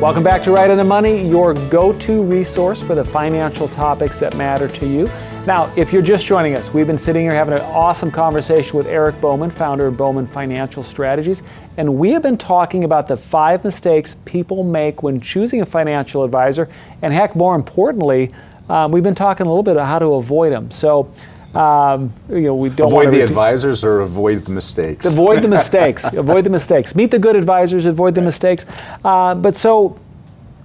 Welcome back to Right on the Money, your go-to resource for the financial topics that matter to you. Now, if you're just joining us, we've been sitting here having an awesome conversation with Erik Bowman, founder of Bowman Financial Strategies, and we have been talking about the 5 mistakes people make when choosing a financial advisor, and heck, more importantly, we've been talking a little bit about how to avoid them. So, we don't avoid the advisors or avoid the mistakes. Avoid the mistakes. Avoid the mistakes. Meet the good advisors. Avoid the mistakes. But so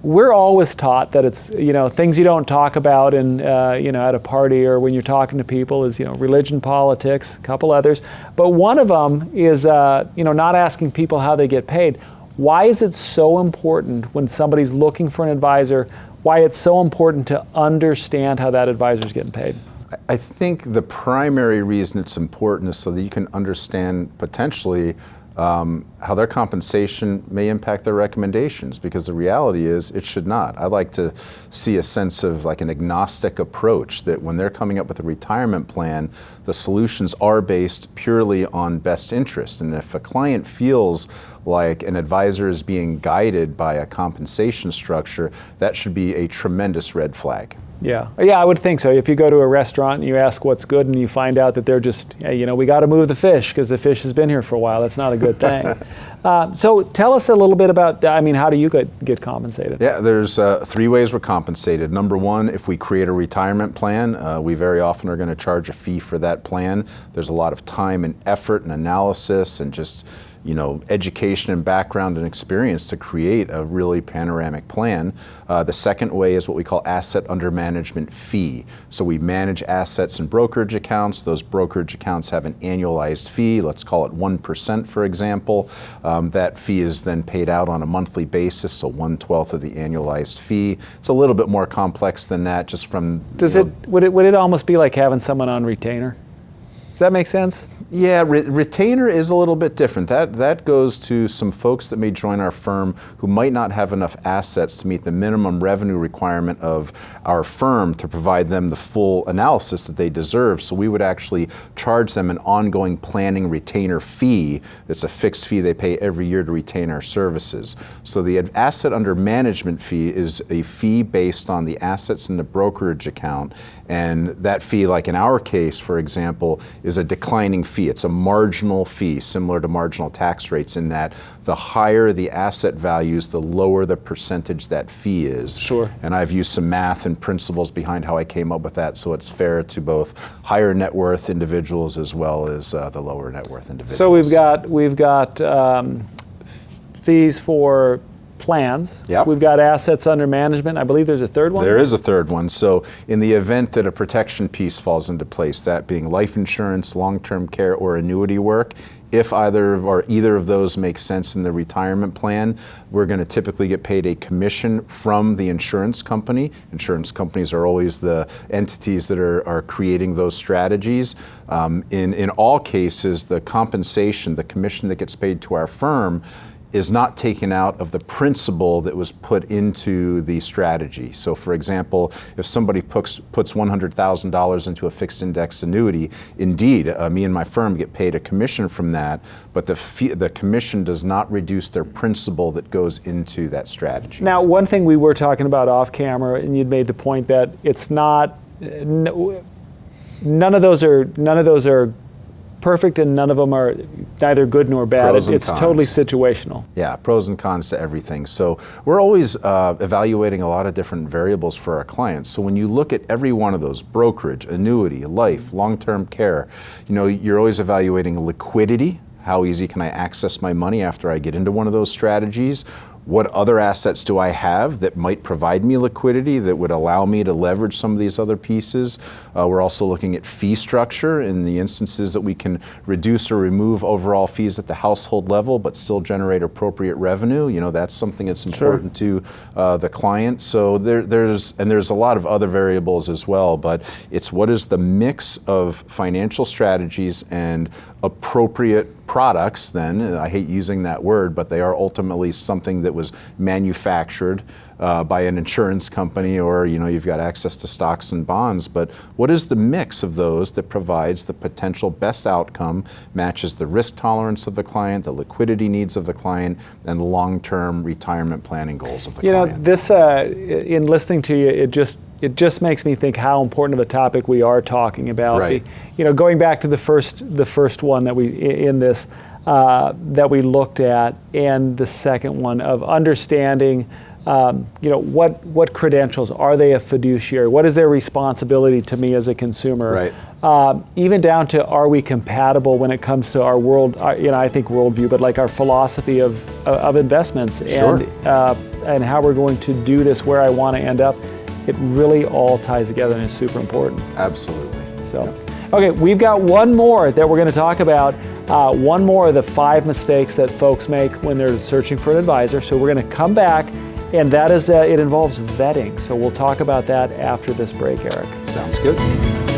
we're always taught that it's things you don't talk about in at a party or when you're talking to people is religion, politics, a couple others. But one of them is not asking people how they get paid. Why is it so important when somebody's looking for an advisor? Why it's so important to understand how that advisor is getting paid? I think the primary reason it's important is so that you can understand potentially how their compensation may impact their recommendations, because the reality is it should not. I like to see a sense of like an agnostic approach, that when they're coming up with a retirement plan, the solutions are based purely on best interest. And if a client feels like an advisor is being guided by a compensation structure, that should be a tremendous red flag. Yeah, I would think so. If you go to a restaurant and you ask what's good and you find out that they're just, we got to move the fish because the fish has been here for a while, that's not a good thing. So tell us a little bit about, how do you get compensated? Yeah, there's 3 ways we're compensated. Number 1, if we create a retirement plan, we very often are going to charge a fee for that plan. There's a lot of time and effort and analysis and just education and background and experience to create a really panoramic plan. The second way is what we call asset under management fee. So we manage assets in brokerage accounts. Those brokerage accounts have an annualized fee. Let's call it 1%, for example. That fee is then paid out on a monthly basis, so 1/12 of the annualized fee. It's a little bit more complex than that, just from... Would it almost be like having someone on retainer? Does that make sense? Yeah, retainer is a little bit different. That goes to some folks that may join our firm who might not have enough assets to meet the minimum revenue requirement of our firm to provide them the full analysis that they deserve. So we would actually charge them an ongoing planning retainer fee. It's a fixed fee they pay every year to retain our services. So the asset under management fee is a fee based on the assets in the brokerage account. And that fee, like in our case, for example, is a declining fee. It's a marginal fee, similar to marginal tax rates, in that the higher the asset values, the lower the percentage that fee is. Sure. And I've used some math and principles behind how I came up with that, so it's fair to both higher net worth individuals as well as the lower net worth individuals. So we've got fees for plans. Yep. We've got assets under management. I believe there's a third one. There is a third one. So in the event that a protection piece falls into place, that being life insurance, long-term care, or annuity work, if either of those makes sense in the retirement plan, we're going to typically get paid a commission from the insurance company. Insurance companies are always the entities that are creating those strategies. In all cases, the compensation, the commission that gets paid to our firm, is not taken out of the principal that was put into the strategy. So for example, if somebody puts $100,000 into a fixed index annuity, indeed, me and my firm get paid a commission from that, but the commission does not reduce their principal that goes into that strategy. Now, one thing we were talking about off camera, and you'd made the point that it's not, none of those are perfect, and none of them are neither good nor bad. It's totally situational. Yeah, pros and cons to everything. So we're always evaluating a lot of different variables for our clients. So when you look at every one of those, brokerage, annuity, life, long-term care, you're always evaluating liquidity. How easy can I access my money after I get into one of those strategies? What other assets do I have that might provide me liquidity that would allow me to leverage some of these other pieces? We're also looking at fee structure in the instances that we can reduce or remove overall fees at the household level but still generate appropriate revenue. That's something that's important to the client. So there's a lot of other variables as well, but it's what is the mix of financial strategies and appropriate products then. I hate using that word, but they are ultimately something that that was manufactured by an insurance company, or you've got access to stocks and bonds, but what is the mix of those that provides the potential best outcome, matches the risk tolerance of the client, the liquidity needs of the client, and the long-term retirement planning goals of the client? This in listening to you, it just makes me think how important of a topic we are talking about. Right. Going back to the first one that we looked at, and the second one of understanding, what credentials are they a fiduciary? What is their responsibility to me as a consumer? Right. Even down to, are we compatible when it comes to our world? I think worldview, but like our philosophy of investments, Sure. and how we're going to do this, where I want to end up. It really all ties together and is super important. Absolutely. So, okay, we've got one more that we're going to talk about. One more of the 5 mistakes that folks make when they're searching for an advisor. So we're going to come back, and that is, it involves vetting. So we'll talk about that after this break, Erik. Sounds good.